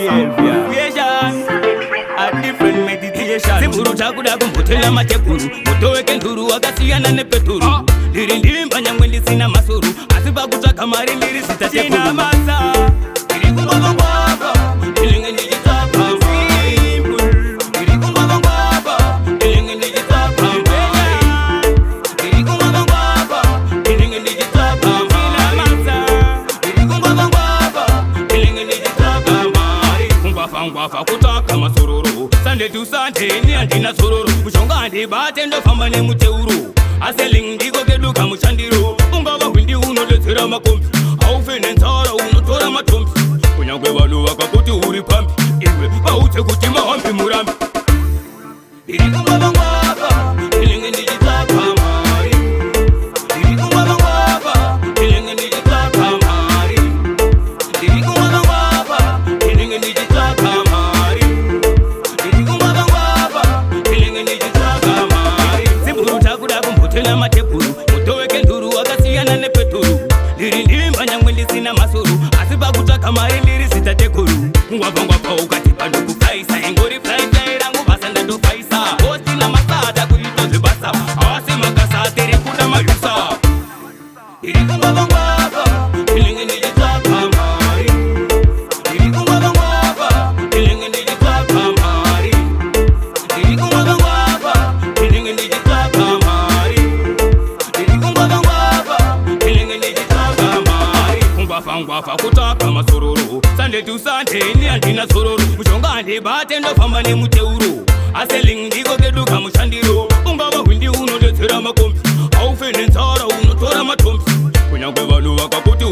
behavior. A different meditation. Simburu chakuda kumbotela machekuru. Mutoweke nduru wakasiyana nepeturu. Ndirimba nyangwe ndisina masuru. Asipa kutaka mari ndiri sitatekuru. Masa ndiri kumbabangwaba. Ndilenge ndijitaka simple. Ndiri kumbabangwaba. Ndilenge ndijitaka mbaya. Ndiri kumbabangwaba. Ndilenge ndijitaka masa. Ndiri kumbabangwaba. Ndilenge ndijitaka mbaya. Kumbafangwafa kutaka masururu. Sunday to Sunday ni andina sururu. Mushonga ndibate ndofamba nemuteuru. Aseling digo keduka mushandiro. Ungaba windi unodetsera makombi. Aufene nzara unotora matombi. Kunyangwe vanhu vakakuti uri pambi. Iwe vaudze kuti mahambi murambi. Ndiri kumbabangwaba. Ndilenge ndichitsvaka mari. Ndiri kumbabangwaba. Ndilenge ndichitsvaka mari. Ndiri kumbabangwaba. Ndilenge ndichitsvaka mari. Ndiri kumbabangwaba. Ndilenge ndichitsvaka mari. Simburu chakuda kumbotela matebhuru. Mutoweke nduru wakasiyana nepeturu. Ndirimba nyangwe ndisina masuru. Asi pakutsvaka mari ndiri sitatekuru. Ngwabangwapa ukati pano kufaisa. Ingori fly rangu basa ndatofaisa. Osina masada kuita zvebasa. Asi makasa tiri kuda mayusa. Ndiri kumbabangwaba. Ndilenge ndichitsvaka mari. Ndiri kumbabangwaba. Ndilenge ndichitsvaka mari. Ndiri kumbabangwaba. Ndilenge ndichitsvaka mari. Ndiri kumbabangwaba. Ndilenge ndichitsvaka mari. Kumbafangwafa kutaka masururu. Sunday to Sunday ni andina sururu. Mushonga ndibate ndofamba nemuteuru. Aseling ndiko keduka mushandiro. Ungaba windi unodetsera makombi. Aufene nzara unotora matombi. Kunyangwe vanhu vakakuti